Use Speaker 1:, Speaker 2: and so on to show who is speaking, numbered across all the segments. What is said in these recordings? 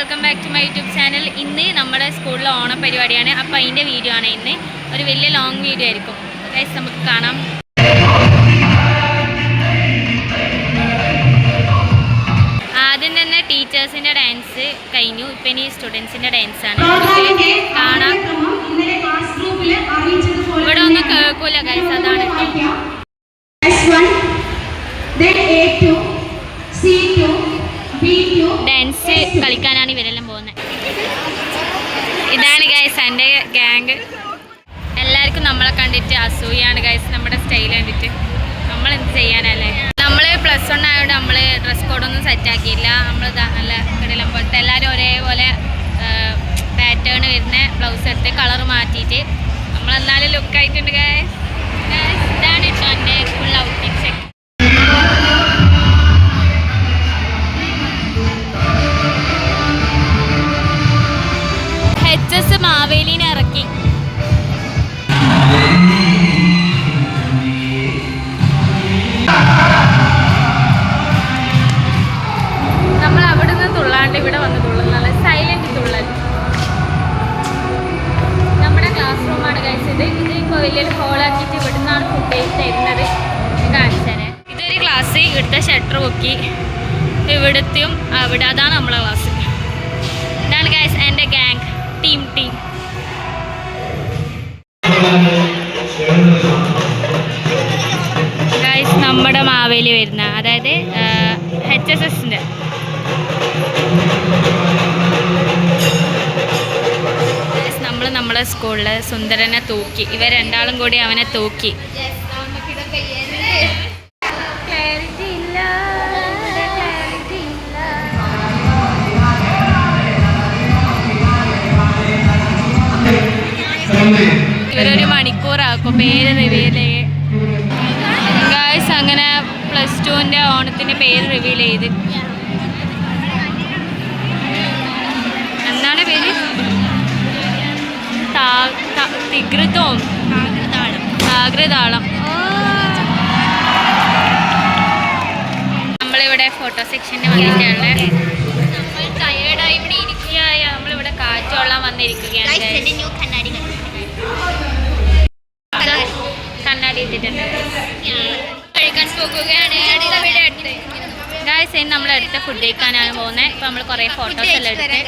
Speaker 1: Welcome back to my YouTube channel. ഇന്ന് നമ്മുടെ സ്കൂളിലെ ഓണപരിപാടിയാണ്. അപ്പോൾ അതിൻ്റെ വീഡിയോ ആണ് ഇന്ന്. ഒരു വലിയ ലോങ് വീഡിയോ ആയിരിക്കും. ഗൈസ് നമുക്ക് കാണാം. ആദ്യം തന്നെ ടീച്ചേഴ്സിൻ്റെ ഡാൻസ് കഴിഞ്ഞു. ഇപ്പം ഇനി സ്റ്റുഡൻസിൻ്റെ ഡാൻസാണ്. കാണാം. ഇവിടെ ഒന്നും കേൾക്കൂല ഗൈസ്, അതാണ് ഡാൻസ് കളിക്കാനാണ് ഇവരെല്ലാം പോകുന്നത്. ഇതാണ് ഗൈസ് എൻ്റെ ഗ്യാങ്. എല്ലാവർക്കും നമ്മളെ കണ്ടിട്ട് അസൂയാണ് ഗൈസ്, നമ്മുടെ സ്റ്റൈൽ കണ്ടിട്ട്. നമ്മൾ എന്ത് ചെയ്യാനല്ലേ. നമ്മൾ +1 ആയതുകൊണ്ട് നമ്മൾ ഡ്രസ് കോഡൊന്നും സെറ്റാക്കിയില്ല. നമ്മൾ നല്ല കിടലം പോലത്തെ എല്ലാവരും ഒരേപോലെ പാറ്റേൺ വരുന്ന ബ്ലൗസ് എടുത്ത് കളർ മാറ്റിയിട്ട് നമ്മളെന്നാലും ലുക്കായിട്ടുണ്ട് ഗൈസ്. ഇതാണ് കേട്ടോ എൻ്റെ ഫുൾ ഔട്ട്ഫിറ്റ്. മാവേലിനെ ഇറക്കി. നമ്മൾ അവിടെ നിന്ന് തുള്ളാണ്ട് ഇവിടെ വന്ന് തുള്ളും. നല്ല സൈലന്റ് തുള്ളൽ. നമ്മുടെ ക്ലാസ് റൂമാണ് കഴിച്ചത്. ഇത് ഇപ്പോൾ വലിയൊരു ഹോളാക്കിയിട്ട് ഇവിടെ നിന്നാണ് ഫുഡ് തരുന്നത്. കാണിച്ചു തരാം. ഇതൊരു ക്ലാസ്. ഇവിടുത്തെ ഷട്ടർ പൊക്കി ഇവിടുത്തെയും അവിടെ. അതാണ് നമ്മളെ ക്ലാസ്. ഇതാണ് ഗൈസ് എൻ്റെ ഗ്യാങ്. ടീം ഗൈസ് നമ്മുടെ മാവേലി വരുന്ന, അതായത് HSSൻ്റെ. നമ്മൾ നമ്മളെ സ്കൂളിൽ സുന്ദരനെ തൂക്കി. ഇവർ രണ്ടാളും കൂടി അവനെ തൂക്കി. ഇവരൊരു മണിക്കൂറാക്കും പേര് റിവീൽ ചെയ്ത്. ഗായ്സ് അങ്ങനെ +2ൻ്റെ ഓണത്തിൻ്റെ പേര് റിവീൽ ചെയ്ത്. എന്താണ് പേര്? താഗ്രതാളം. നമ്മളിവിടെ ഫോട്ടോ സെക്ഷന് വന്നിട്ടാണ്. നമ്മൾ ടയേർഡായി ഇവിടെ ഇരിക്കുകയായ നമ്മളിവിടെ കാറ്റ് കൊള്ളാൻ വന്നിരിക്കുകയാണ്. കണ്ണാടി ഇട്ടിട്ടുണ്ട്. കഴിക്കാൻ പോകുകയാണ്. ഗായ്സ് നമ്മളെടുത്ത് ഫുഡ് കഴിക്കാനാണ് പോകുന്നത്. ഇപ്പോൾ നമ്മൾ കുറേ ഫോട്ടോസ് എല്ലാം എടുത്ത്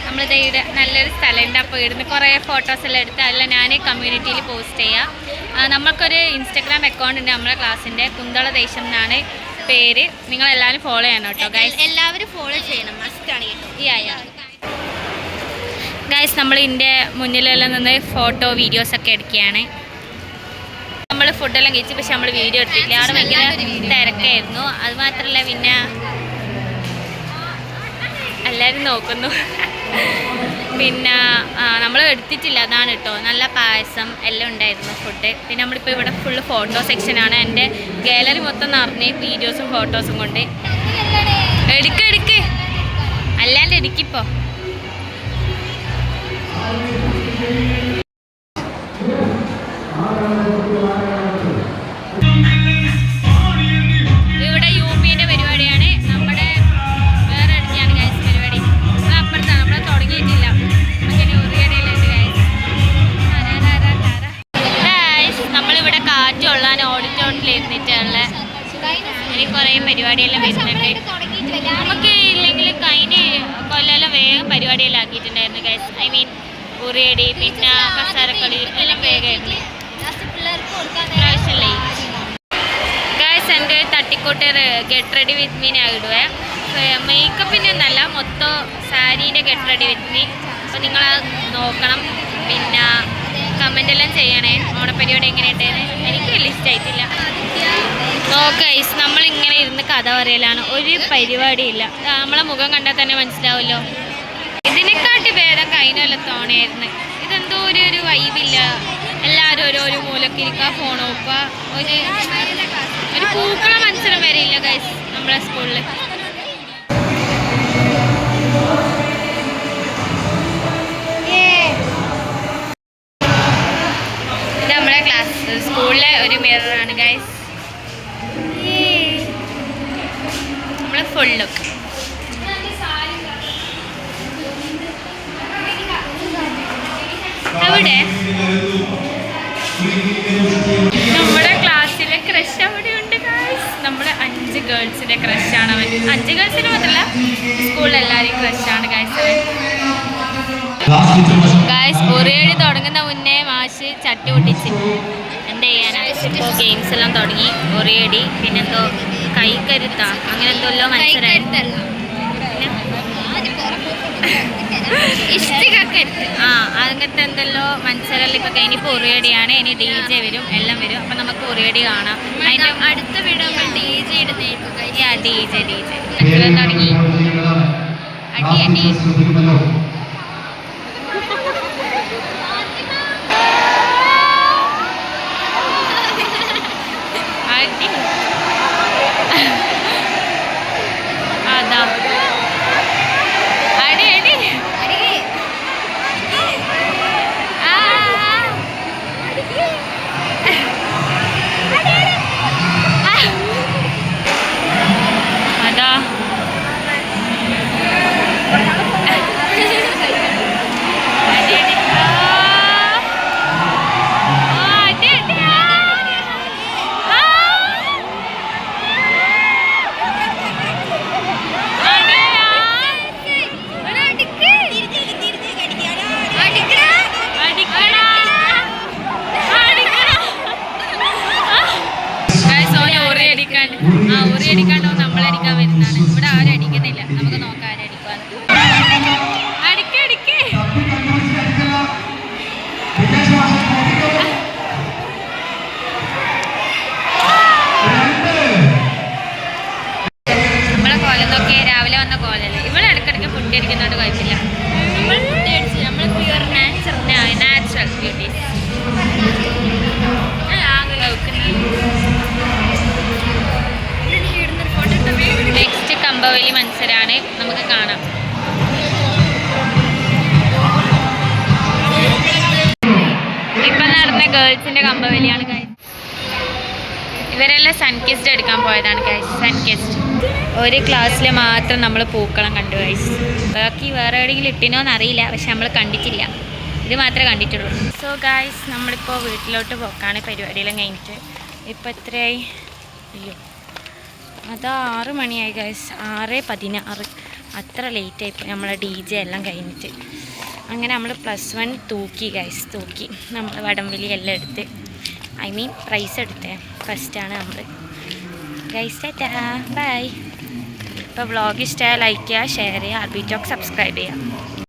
Speaker 1: നമ്മളിത് ഇവിടെ നല്ലൊരു സ്ഥലമുണ്ട്. അപ്പോൾ ഇവിടുന്ന് കുറേ ഫോട്ടോസ് എല്ലാം എടുത്ത് അതെല്ലാം ഞാൻ കമ്മ്യൂണിറ്റിയിൽ പോസ്റ്റ് ചെയ്യാം. നമുക്കൊരു ഇൻസ്റ്റഗ്രാം അക്കൗണ്ട് ഉണ്ട് നമ്മളെ ക്ലാസ്സിൻ്റെ. കുന്തള ദേശം എന്നാണ് പേര്. നിങ്ങളെല്ലാവരും ഫോളോ ചെയ്യണം കേട്ടോ ഗൈസ്. എല്ലാവരും ഫോളോ ചെയ്യണം, മസ്റ്റാണ് കേട്ടോ. ഗൈസ് നമ്മൾ ഇതിൻ്റെ മുന്നിലെല്ലാം നിന്ന് ഫോട്ടോ വീഡിയോസൊക്കെ എടുക്കുകയാണ്. നമ്മൾ ഫുഡെല്ലാം കഴിച്ചു, പക്ഷെ നമ്മൾ വീഡിയോ എടുത്തില്ല. അവിടെ ഭയങ്കര തിരക്കായിരുന്നു. അതുമാത്രമല്ല പിന്നെ എല്ലാവരും നോക്കുന്നു. പിന്നെ നമ്മൾ എടുത്തിട്ടില്ല, അതാണ് കേട്ടോ. നല്ല പായസം എല്ലാം ഉണ്ടായിരുന്നു ഫുഡ്. പിന്നെ നമ്മളിപ്പോൾ ഇവിടെ ഫുള്ള് ഫോട്ടോ സെക്ഷനാണ്. എൻ്റെ ഗാലറി മൊത്തം നിറഞ്ഞ് വീഡിയോസും ഫോട്ടോസും കൊണ്ട്. എടുക്ക് അല്ലാണ്ട് എടുക്കിപ്പോൾ. ഇവിടെ UPൻ്റെ പരിപാടിയാണ്. നമ്മുടെ വേറെ അടുത്താണ് ഗൈസ് പരിപാടി. അത് അപ്പുറത്താണ്, നമ്മളെ തുടങ്ങിയിട്ടില്ല. അങ്ങനെ ഉറിയടയിലുണ്ട് ഗൈസ്. നമ്മളിവിടെ കാറ്റ് കൊള്ളാൻ ഓഡിറ്റോറിയത്തിൽ ഇരുന്നിട്ടുള്ള ഇനി കുറേ പരിപാടിയെല്ലാം വരുന്നുണ്ട്. നമുക്ക് ഇല്ലെങ്കിൽ കഴിഞ്ഞ കൊല്ലം വേഗം പരിപാടിയെല്ലാം ആക്കിയിട്ടുണ്ടായിരുന്നു ഗൈസ്. ഐ മീൻ ഉറിയടി പിന്നെ കസാരക്കളി എല്ലാം വേഗമായിരുന്നു. പ്രാവശ്യമല്ലേ ഗൈസ് എൻ്റെ തട്ടിക്കോട്ട് ഗെറ്റ് റെഡി വിത്ത് മീ ഞാൻ ഇടുവേ. മേക്കപ്പിൻ്റെ ഒന്നല്ല, മൊത്തം സാരീൻ്റെ ഗെറ്റ് റെഡി വിത്ത് മീ. അപ്പോൾ നിങ്ങൾ നോക്കണം. പിന്നെ കമൻ്റെല്ലാം ചെയ്യണേ ഓണപ്പരിപാടി എങ്ങനെയുണ്ടെന്ന്. എനിക്ക് വലിയ ഇഷ്ടമായിട്ടില്ല. ഗൈസ് നമ്മളിങ്ങനെ ഇരുന്ന് കഥ പറയലാണ്. ഒരു പരിപാടിയില്ല. നമ്മളെ മുഖം കണ്ടാൽ തന്നെ മനസ്സിലാവുമല്ലോ. ഇതിനെക്കാട്ടി ഭേദം കഴിഞ്ഞല്ല തോണിയായിരുന്നു. ഇതെന്തോ ഒരു വൈബില്ല. എല്ലാവരും ഓരോരോ മൂലക്കിരിക്കുക, ഫോൺ നോക്കുക. ഒരു പൂക്കള മത്സരം വരെ ഇല്ല ഗൈസ് നമ്മളെ സ്കൂളിൽ. ഇത് നമ്മളെ സ്കൂളിലെ ഒരു മിററാണ് ഗൈസ്. നമ്മൾ ഫുൾ ലുക്ക്. എവിടെ നമ്മുടെ ക്ലാസ്സിലെ ക്രഷ് അവിടെയുണ്ട് ഗായ്സ്. നമ്മുടെ 5 ഗേൾസിന്റെ ക്രഷാണ് അവൻ. 5 ഗേൾസിന് മാത്രമല്ല, സ്കൂളിലെല്ലാവരും ക്രഷാണ് ഗായ്സ്. ഗായ്സ് ഒരേടി തുടങ്ങുന്ന മുന്നേ മാഷ് ചട്ടി പൊട്ടിച്ച് എന്ത് ചെയ്യാനാണ്. ഇപ്പോൾ ഗെയിംസ് എല്ലാം തുടങ്ങി. ഒരേടി പിന്നെന്തോ കൈക്കരുത്താ അങ്ങനെ എന്തോല്ലോ മത്സരം. ആ അങ്ങനത്തെ എന്തെല്ലോ മത്സരം ഇപ്പൊ കഴിഞ്ഞിപ്പോൾ ഉറിയടിയാണ്. ഇനി DJ വരും, എല്ലാം വരും. അപ്പൊ നമുക്ക് ഉറിയടി കാണാം. അതിന്റെ അടുത്ത വീഡിയോ DJ ഇടുന്നേക്കും. DJ തുടങ്ങി അടി അടി. അതാ അടി അടി. അതാ ഉറിയടിക്കാണ്ടോ നമ്മളടിക്കാൻ വരുന്നതാണ്. ഇവിടെ ആരും അടിക്കുന്നില്ല. നമുക്ക് നോക്കാം ആരടിക്കുവാന്ന്. അടിക്കേ അടിക്കേ. നമ്മളെ കോലം നോക്കിയേ, രാവിലെ വന്ന കോലല്ലേ. ഇവിടെ ഇടയ്ക്കിടയ്ക്ക് ഫുഡ് അടിക്കുന്നതുകൊണ്ട് കുഴപ്പമില്ല. നമ്മൾ ഫുഡ് അടിച്ച് നമ്മൾ പ്യുവർ നാച്ചുറൽ ബ്യൂട്ടീസ്. നെക്സ്റ്റ് കമ്പവലി മത്സരമാണ്, നമുക്ക് കാണാം. ഇപ്പം നടന്ന ഗേൾസിന്റെ കമ്പവലിയാണ് ഗൈസ്. ഇവരെല്ലാം സൺകിസ്റ്റ് എടുക്കാൻ പോയതാണ് ഗൈസ്. സൺകിസ്റ്റ് ഒരു ക്ലാസ്സിൽ മാത്രം നമ്മൾ പൂക്കളം കണ്ടു ഗൈസ്. ബാക്കി വേറെ എവിടെയെങ്കിലും ഇട്ടിനോന്ന് അറിയില്ല, പക്ഷെ നമ്മൾ കണ്ടിട്ടില്ല. ഇത് മാത്രമേ കണ്ടിട്ടുള്ളൂ. സോ ഗൈസ് നമ്മളിപ്പോൾ വീട്ടിലോട്ട് പോക്കാണ് പരിപാടിയെല്ലാം കഴിഞ്ഞിട്ട്. ഇപ്പം എത്രയായി? അയ്യോ അതാ 6 മണിയായി ഗൈസ്. 6:16. അത്ര ലേറ്റായിപ്പോൾ നമ്മളെ DJ എല്ലാം കഴിഞ്ഞിട്ട്. അങ്ങനെ നമ്മൾ +1 തൂക്കി ഗൈസ്. തൂക്കി നമ്മൾ വടംവലി എല്ലാം എടുത്ത്, ഐ മീൻ പ്രൈസ് എടുത്തേ. ഫസ്റ്റാണ് നമ്മൾ ഗൈസ്. Tata bye. ഇപ്പോൾ വ്ളോഗ് ഇഷ്ടമായ ലൈക്ക് ചെയ്യുക, ഷെയർ ചെയ്യുക, RB Talk സബ്സ്ക്രൈബ് ചെയ്യുക.